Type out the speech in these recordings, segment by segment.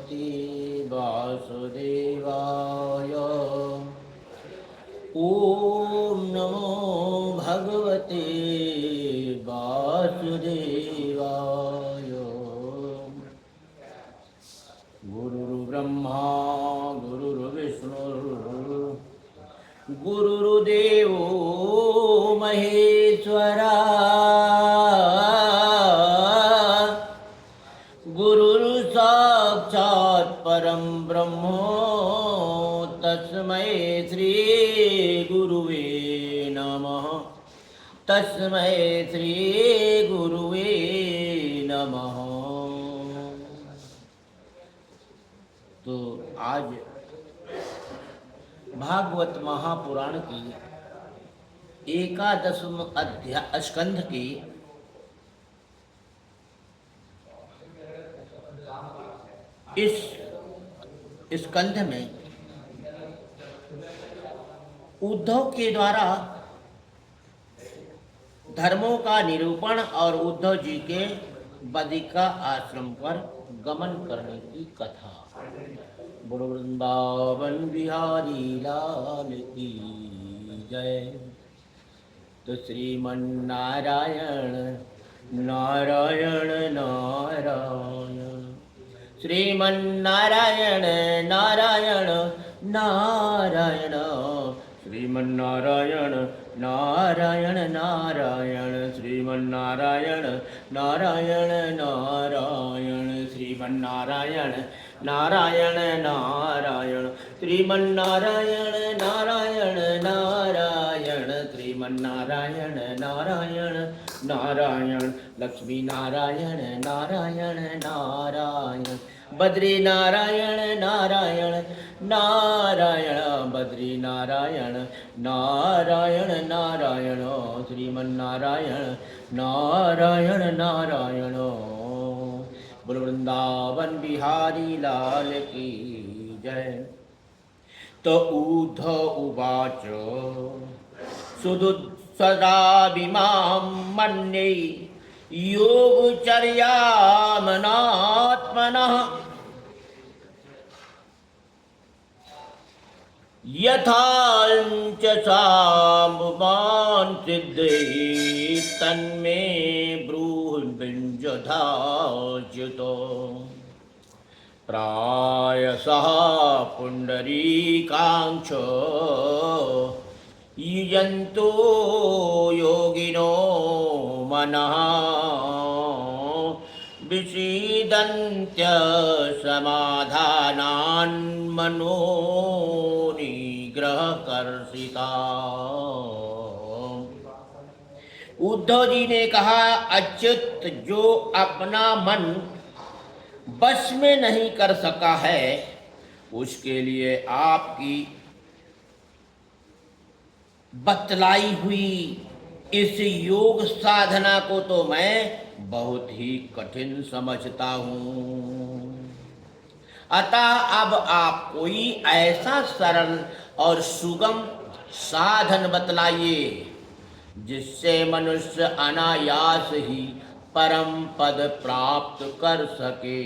भगवते वासुदेवाय। ओम नमो भगवते वासुदेवाय। गुरुर्ब्रह्मा गुरुर्विष्णु गुरुर्देवो महेश्वरा। गुरुर्साक्षात् परं ब्रह्म तस्मै श्री गुरुवे नमः। तस्मै श्री गुरुवे नमः। तो आज भागवत महापुराण की एकादशम अध्याय स्कंध की इस स्कंध में उद्धव के द्वारा धर्मों का निरूपण और उद्धव जी के बदिका आश्रम पर गमन करने की कथा। बोलो वृंदावन बिहारी लाल की जय। तो श्रीमन्नारायण नारायण नारायण, श्रीमन्नारायण नारायण नारायण, श्रीमन्नारायण नारायण नारायण, श्रीमन्नारायण नारायण नारायण, श्रीमन्नारायण नारायण नारायण, श्रीमन्नारायण नारायण नारायण, श्रीमन्नारायण नारायण नारायण, लक्ष्मी नारायण नारायण नारायण, बद्री नारायण नारायण नारायण, बद्री नारायण नारायण नारायण, श्रीमन्नारायण नारायण नारायण। बोल वृंदावन बिहारी लाल की जय। तो उद्धव उवाच सुदुत्सदाभिमां मन्ये योगचर्यामनात्मनः, यथाञ्च साम्बुमान् सिद्धये तन्मे ब्रूहिर्विंशधाच्युतो। प्रायसः पुण्डरीकाक्षो युजन्तो योगिनो मनः, विषीदन्त्य समाधानान् मनो निग्रहकर्षिता। उद्धव जी ने कहा, अच्युत, जो अपना मन बस में नहीं कर सका है उसके लिए आपकी बतलाई हुई इस योग साधना को तो मैं बहुत ही कठिन समझता हूँ। अतः अब आप कोई ऐसा सरल और सुगम साधन बतलाइए जिससे मनुष्य अनायास ही परम पद प्राप्त कर सके।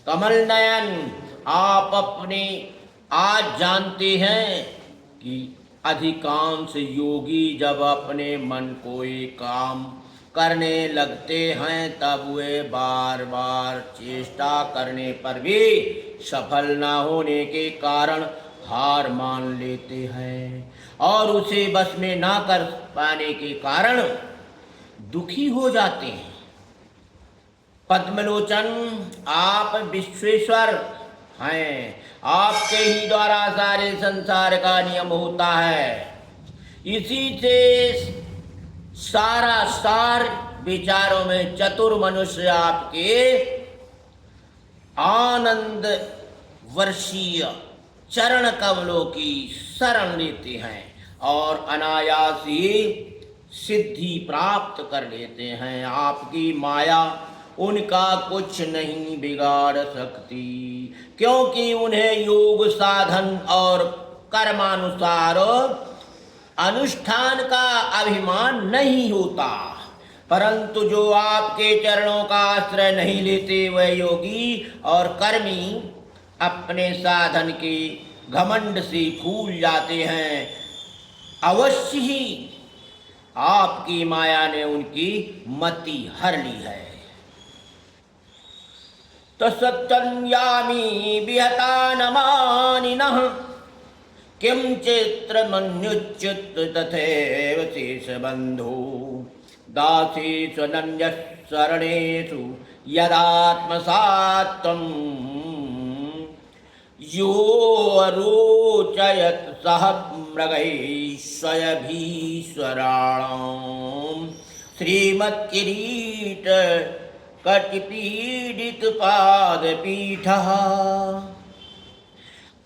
कमल नयन, आप अपने आज जानते हैं कि अधिकांश योगी जब अपने मन को एक काम करने लगते हैं तब वे बार बार चेष्टा करने पर भी सफल न होने के कारण हार मान लेते हैं और उसे बस में ना कर पाने के कारण दुखी हो जाते हैं। पद्मलोचन, आप विश्वेश्वर हैं, आपके ही द्वारा सारे संसार का नियम होता है। इसी से सारा सार विचारों में चतुर मनुष्य आपके आनंद वर्षीय चरण कमलों की शरण लेते हैं और अनायास ही सिद्धि प्राप्त कर लेते हैं। आपकी माया उनका कुछ नहीं बिगाड़ सकती, क्योंकि उन्हें योग साधन और कर्मानुसार अनुष्ठान का अभिमान नहीं होता। परंतु जो आपके चरणों का आश्रय नहीं लेते वह योगी और कर्मी अपने साधन के घमंड से फूल जाते हैं। अवश्य ही आपकी माया ने उनकी मति हर ली है। तो सत्यन्यामी विहता न मानिनः किम चित्र मन्युच्युत तथैव शेष बंधु दासेषु नन्यः शरणेषु यदात्मसात्त्वं यो अरोचयत् सह मृगैः स्वयभीश्वराणां श्रीमत्किरीट कटिपीडित पादपीठः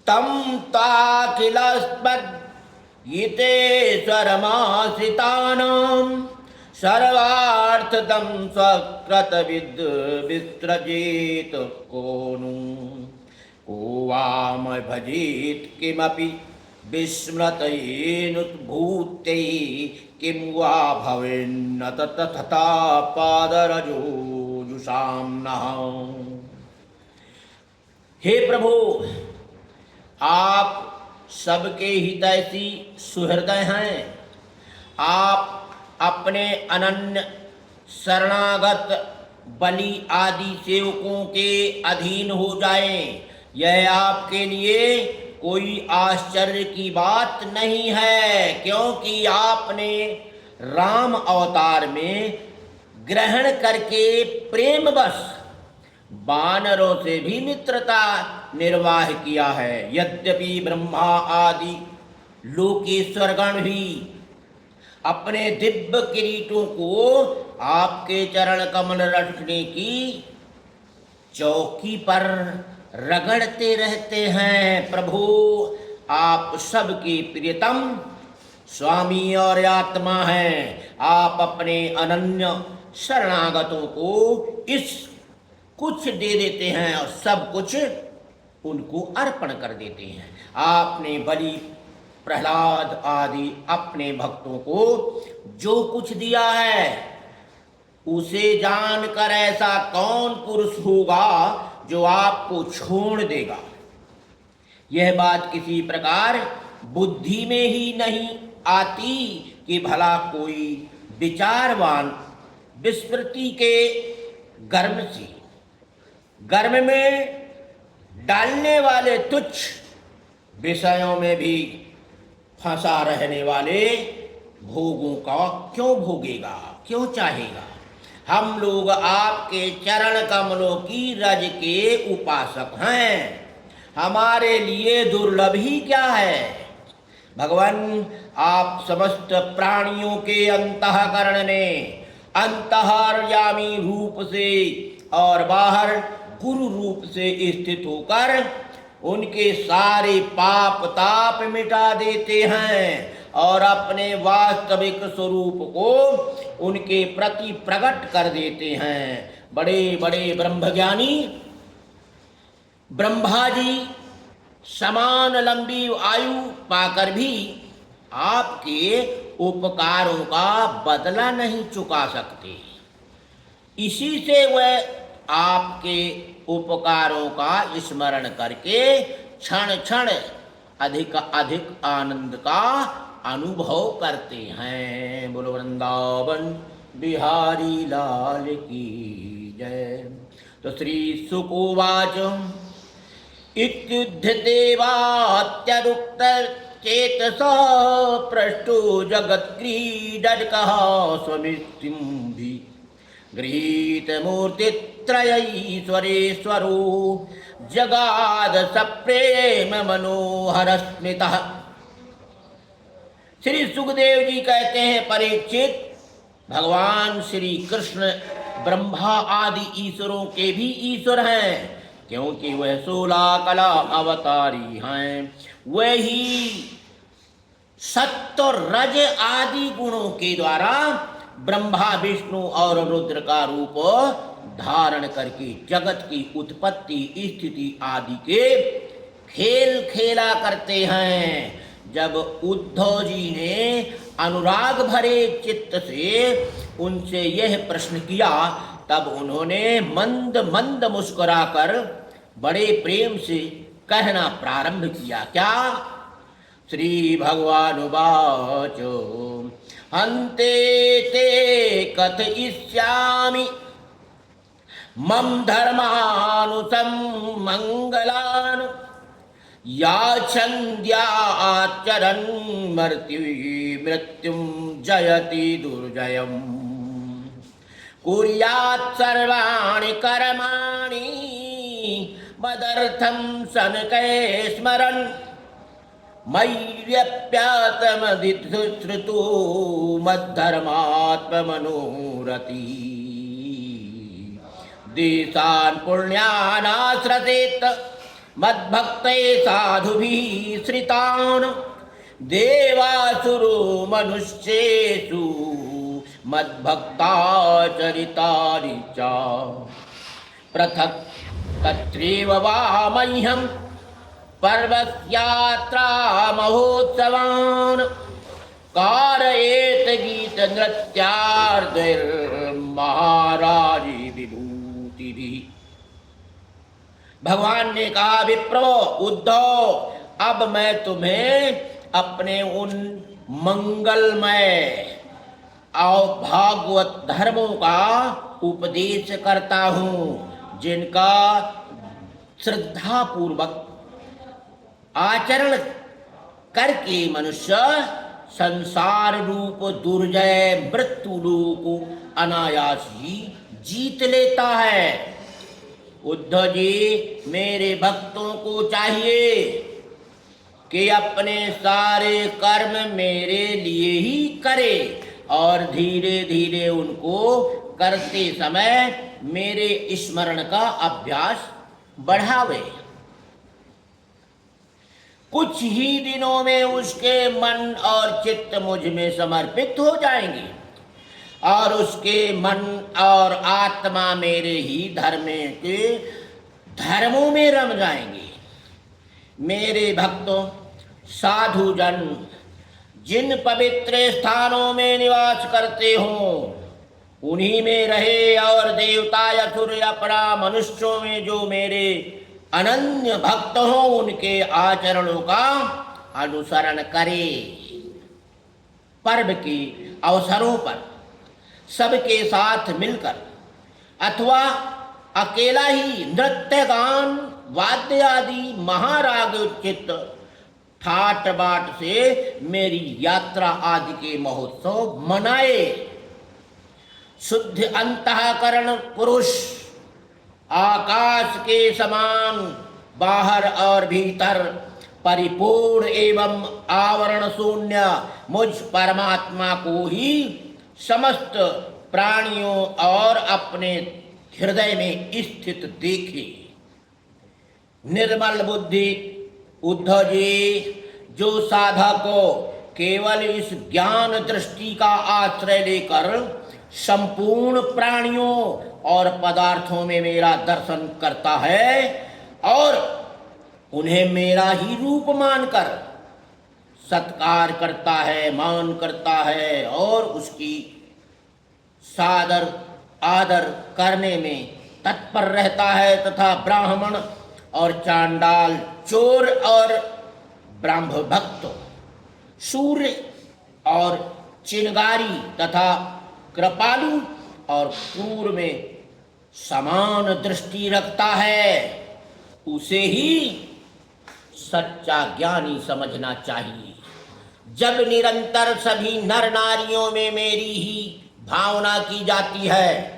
तं ताखिलस्मद्यितेश्वरमाश्रितानां सर्वार्थदं स्वकृतविद् विसृजेत को नु को वाम भजेत किमपि विस्मृतेनुद्भूते किं वा भवेन्न तथा पादरजो जुषाम्नः। हे प्रभु, आप सबके हितैषी सुहृदय हैं। आप अपने अनन्य शरणागत बलि आदि सेवकों के अधीन हो जाएं, यह आपके लिए कोई आश्चर्य की बात नहीं है, क्योंकि आपने राम अवतार में ग्रहण करके प्रेमवश वानरों से भी मित्रता निर्वाह किया है। यद्यपि ब्रह्मा आदि लोकेश्वरगण भी अपने दिव्य किरीटों को आपके चरण कमल रखने की चौकी पर रगड़ते रहते हैं। प्रभु, आप सबके प्रियतम स्वामी और आत्मा हैं। आप अपने अनन्य शरणागतों को इस कुछ दे देते हैं और सब कुछ उनको अर्पण कर देते हैं। आपने बलि, प्रहलाद आदि अपने भक्तों को जो कुछ दिया है उसे जानकर ऐसा कौन पुरुष होगा जो आपको छोड़ देगा। यह बात किसी प्रकार बुद्धि में ही नहीं आती कि भला कोई विचारवान विस्मृति के गर्म में डालने वाले तुच्छ विषयों में भी फंसा रहने वाले भोगों का क्यों भोगेगा, क्यों चाहेगा। हम लोग आपके चरण कमलों की रज के उपासक हैं, हमारे लिए दुर्लभ ही क्या है। भगवान, आप समस्त प्राणियों के अंतःकरण में अंतर्यामी रूप से और बाहर गुरु रूप से स्थित होकर उनके सारे पाप ताप मिटा देते हैं और अपने वास्तविक स्वरूप को उनके प्रति प्रकट कर देते हैं। बड़े बड़े ब्रह्मज्ञानी ब्रह्मा जी समान लंबी आयु पाकर भी आपके उपकारों का बदला नहीं चुका सकते। इसी से वह आपके उपकारों का स्मरण करके क्षण क्षण अधिक अधिक आनंद का अनुभव करते हैं। बोलो वृंदावन बिहारी लाल की जय। तो श्री शुक उवाच इत्युद्धतेवात्यरुक्त चेतसा पृष्टो जगत्क्रीडकः स्वमित्युम्भि गृहीत मूर्तित्रयैश्वरेश्वरो जगाद सप्रेम मनोहर स्मितः। श्री सुखदेव जी कहते हैं, परीक्षित, भगवान श्री कृष्ण ब्रह्मा आदि ईश्वरों के भी ईश्वर हैं, क्योंकि वह 16 कला अवतारी हैं। वही सत्व रज आदि गुणों के द्वारा ब्रह्मा विष्णु और रुद्र का रूप धारण करके जगत की उत्पत्ति स्थिति आदि के खेल खेला करते हैं। जब उद्धव जी ने अनुराग भरे चित्त से उनसे यह प्रश्न किया, तब उन्होंने मंद मंद मुस्कुराकर बड़े प्रेम से कहना प्रारंभ किया। क्या? श्री भगवानुवाच अन्ते ते कथयिष्यामि मम धर्मानुसं मंगलान् याच्छन्द्याचरन् मृत्युं जयति दुर्जयम् कुर्यात् सर्वाणि कर्माणि मदर्थं सनके स्मरन् मय्यप्यात्मदिधृतो मद्धर्मात्ममनोरथी देशान् पुण्यानाश्रतेत् मद्भक्ते साधुभिः श्रितान् देवासुरो मनुष्येषु मद्भक्ताचरितानि च पृथक् तत्रैव वा मह्यं पर्वयात्रा महोत्सवान् कारयेत गीत नृत्यार्धैर्महाराजी विभूतिभिः। भगवान ने कहा, विप्रो उद्धव, अब मैं तुम्हें अपने उन मंगलमय और भागवत धर्मों का उपदेश करता हूँ जिनका श्रद्धा पूर्वक आचरण करके मनुष्य संसार रूप दुर्जय मृत्यु लोक को अनायास ही जीत लेता है। उद्धव जी, मेरे भक्तों को चाहिए कि अपने सारे कर्म मेरे लिए ही करे और धीरे धीरे उनको करते समय मेरे स्मरण का अभ्यास बढ़ावे। कुछ ही दिनों में उसके मन और चित्त मुझ में समर्पित हो जाएंगे और उसके मन और आत्मा मेरे ही धर्मों में रम जाएंगे। मेरे भक्तों, साधुजन जिन पवित्र स्थानों में निवास करते हों उन्हीं में रहे और देवता असुर अपना मनुष्यों में जो मेरे अनन्य भक्त हों उनके आचरणों का अनुसरण करे। पर्व के अवसरों पर सबके साथ मिलकर अथवा अकेला ही नृत्य गान वाद्य आदि महारागोचित ठाट बाट से मेरी यात्रा आदि के महोत्सव मनाए। शुद्ध अंतःकरण पुरुष आकाश के समान बाहर और भीतर परिपूर्ण एवं आवरण शून्य मुझ परमात्मा को ही समस्त प्राणियों और अपने हृदय में स्थित देखे। निर्मल बुद्धि उद्धव जी, जो साधक को केवल इस ज्ञान दृष्टि का आश्रय लेकर संपूर्ण प्राणियों और पदार्थों में मेरा दर्शन करता है और उन्हें मेरा ही रूप मानकर सत्कार करता है, मान करता है और उसकी सादर आदर करने में तत्पर रहता है तथा ब्राह्मण और चांडाल, चोर और ब्राह्म भक्त, सूर्य और चिनगारी तथा कृपालु और क्रूर में समान दृष्टि रखता है, उसे ही सच्चा ज्ञानी समझना चाहिए। जब निरंतर सभी नर नारियों में मेरी ही भावना की जाती है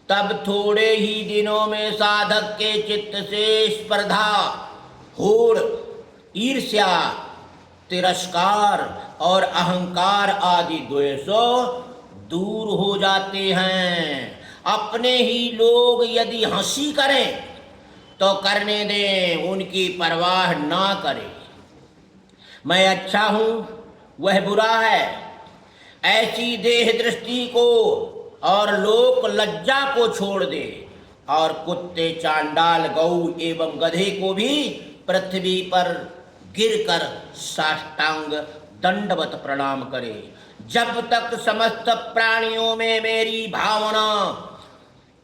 तब थोड़े ही दिनों में साधक के चित्त से स्पर्धा, होड़, ईर्ष्या, तिरस्कार और अहंकार आदि द्वेषों दूर हो जाते हैं। अपने ही लोग यदि हंसी करें तो करने दें, उनकी परवाह ना करें। मैं अच्छा हूँ, वह बुरा है, ऐसी देह दृष्टि को और लोक लज्जा को छोड़ दे और कुत्ते, चांडाल, गऊ एवं गधे को भी पृथ्वी पर गिरकर साष्टांग दंडवत प्रणाम करे। जब तक समस्त प्राणियों में मेरी भावना,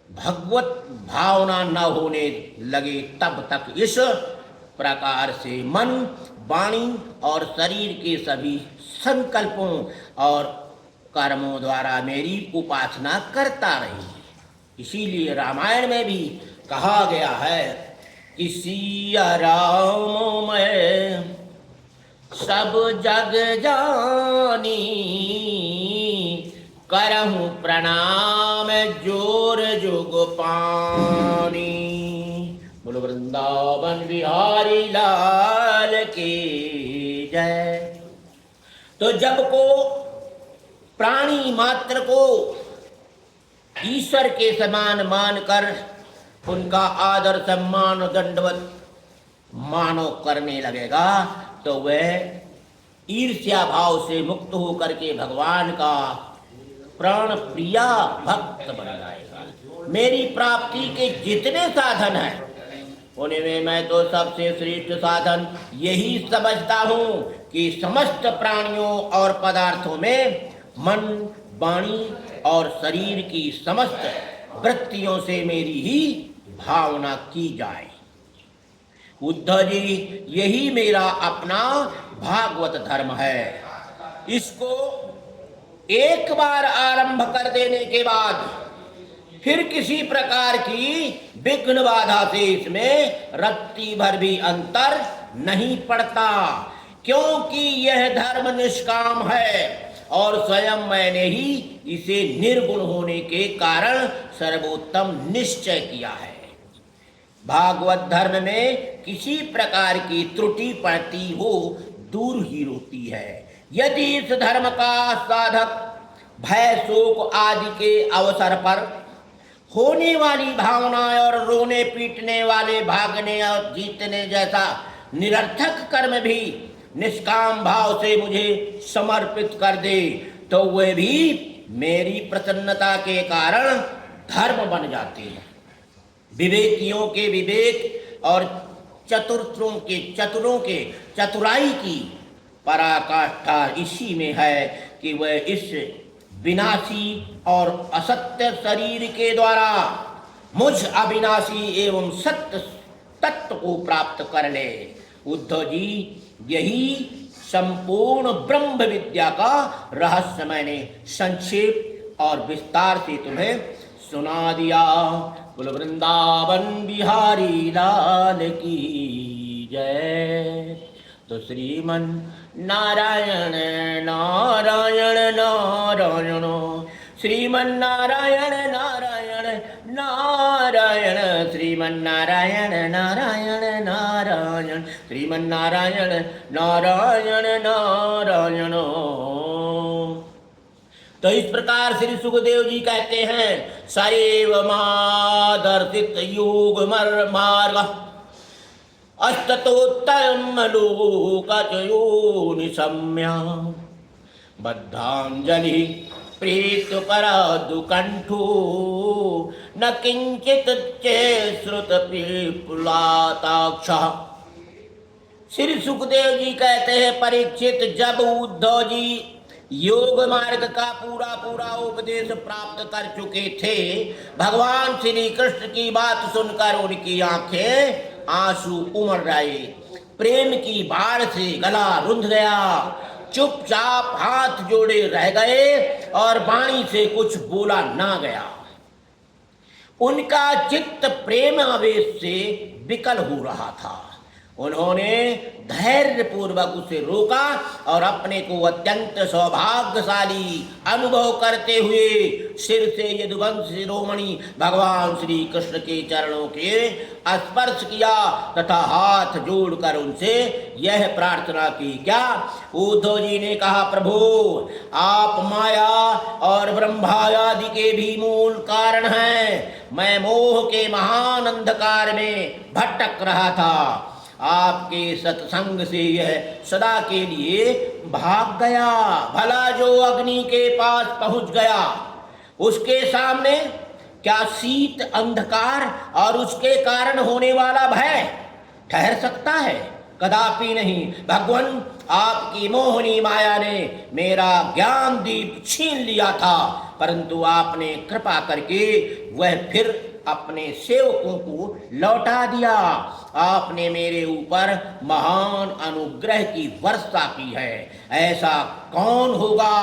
भगवत भावना न होने लगे, तब तक इस प्रकार से मन, वाणी और शरीर के सभी संकल्पों और कर्मों द्वारा मेरी उपासना करता रहे। इसीलिए रामायण में भी कहा गया है कि सिया राम मैं सब जग जानी, करहूँ प्रणाम जोर जुग पानी। बोलो वृंदावन बिहारी लाल की जय। तो जब को प्राणी मात्र को ईश्वर के समान मानकर उनका आदर सम्मान दंडवत मानो करने लगेगा, तो वह ईर्ष्या भाव से मुक्त होकर के भगवान का प्राण प्रिया भक्त बन जाएगा। मेरी प्राप्ति के जितने साधन हैं उनमें मैं तो सबसे श्रेष्ठ साधन यही समझता हूँ कि समस्त प्राणियों और पदार्थों में मन, वाणी और शरीर की समस्त वृत्तियों से मेरी ही भावना की जाए। उद्धव जी, यही मेरा अपना भागवत धर्म है। इसको एक बार आरंभ कर देने के बाद फिर किसी प्रकार की विघ्न बाधा से इसमें रत्ती भर भी अंतर नहीं पड़ता, क्योंकि यह धर्म निष्काम है और स्वयं मैंने ही इसे निर्गुण होने के कारण सर्वोत्तम निश्चय किया है। भागवत धर्म में किसी प्रकार की त्रुटि पड़ती हो दूर ही होती है। यदि इस धर्म का साधक भय, शोक आदि के अवसर पर होने वाली भावनाएं और रोने पीटने वाले भागने और जीतने जैसा निरर्थक कर्म भी निष्काम भाव से मुझे समर्पित कर दे, तो वह भी मेरी प्रसन्नता के कारण धर्म बन जाते हैं। विवेकियों के विवेक और चतुरों के चतुराई की पराकाष्ठा इसी में है कि वह इस विनाशी और असत्य शरीर के द्वारा मुझ अविनाशी एवं सत्य तत्व को प्राप्त कर ले। उद्धव जी, यही संपूर्ण ब्रह्म विद्या का रहस्य मैंने संक्षेप और विस्तार से तुम्हें सुना दिया। बोलो वृंदावन बिहारी लाल की जय। तो श्रीमन नारायण नारायण नारायण, श्रीमन नारायण नारायण नारायण, श्रीमन नारायण नारायण नारायण, श्रीमन नारायण नारायण नारायण। तो इस प्रकार श्री सुखदेव जी कहते हैं, सैव मादर्शित योग मार्ग अस्ततोत्तम लोकचयो निशम्या, बद्धांजलि प्रीत कर दुकंठो न किंचित श्रुत पिपुलाताक्ष। श्री सुखदेव जी कहते हैं, परीक्षित, जब उद्धव जी योग मार्ग का पूरा उपदेश प्राप्त कर चुके थे, भगवान श्री कृष्ण की बात सुनकर उनकी आंखें आंसू उमड़ आए, प्रेम की बाढ़ से गला रुंध गया, चुपचाप हाथ जोड़े रह गए और वाणी से कुछ बोला ना गया। उनका चित्त प्रेम आवेश से विकल हो रहा था। उन्होंने धैर्य पूर्वक उसे रोका और अपने को अत्यंत सौभाग्यशाली अनुभव करते हुए सिर से यदुवंश शिरोमणि भगवान श्री कृष्ण के चरणों के स्पर्श किया तथा हाथ जोड़कर उनसे यह प्रार्थना की। क्या? उद्धव जी ने कहा, प्रभु, आप माया और ब्रह्मादि के भी मूल कारण हैं। मैं मोह के महान अंधकार में भटक रहा था, आपके सत्संग से यह सदा के लिए भाग गया। भला जो अग्नि के पास पहुंच गया, उसके सामने क्या शीत, अंधकार और उसके कारण होने वाला भय ठहर सकता है? कदापि नहीं। भगवान, आपकी मोहनी माया ने मेरा ज्ञान दीप छीन लिया था, परंतु आपने कृपा करके वह फिर अपने सेवकों को लौटा दिया। आपने मेरे ऊपर महान अनुग्रह की वर्षा की है। ऐसा कौन होगा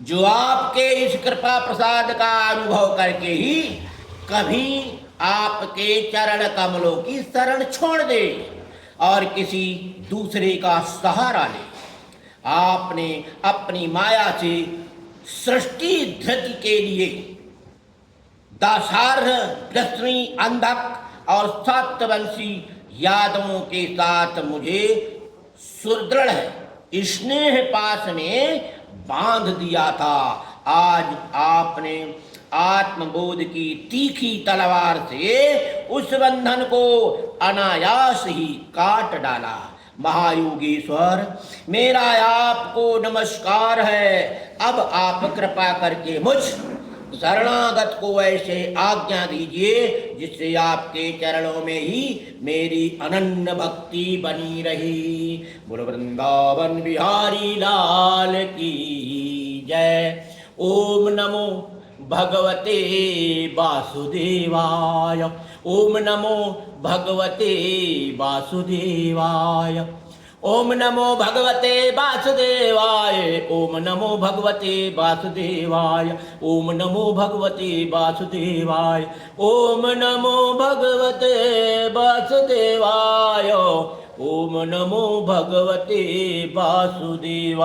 जो आपके इस कृपा प्रसाद का अनुभव करके ही कभी आपके चरण कमलों की शरण छोड़ दे और किसी दूसरे का सहारा ले। आपने अपनी माया से सृष्टि धृति के लिए दासार्ह, दृष्णि, अंधक और सत्यवंशी यादवों के साथ मुझे सुदृढ़ स्नेह पास में बांध दिया था। आज आपने आत्मबोध की तीखी तलवार से उस बंधन को अनायास ही काट डाला। महायोगेश्वर, मेरा आपको नमस्कार है। अब आप कृपा करके मुझ शरणागत को ऐसे आज्ञा दीजिए जिससे आपके चरणों में ही मेरी अनन्य भक्ति बनी रही। बोलो वृंदावन बिहारी लाल की जय। ओम नमो भगवते वासुदेवाय। ओम नमो भगवते वासुदेवाय। ओम नमो भगवते वासुदेवाय। ओम नमो भगवते वासुदेवाय। ओम नमो भगवते वासुदेवाय। ओम नमो भगवते वासुदेवाय। ओम नमो भगवते वासुदेवाय।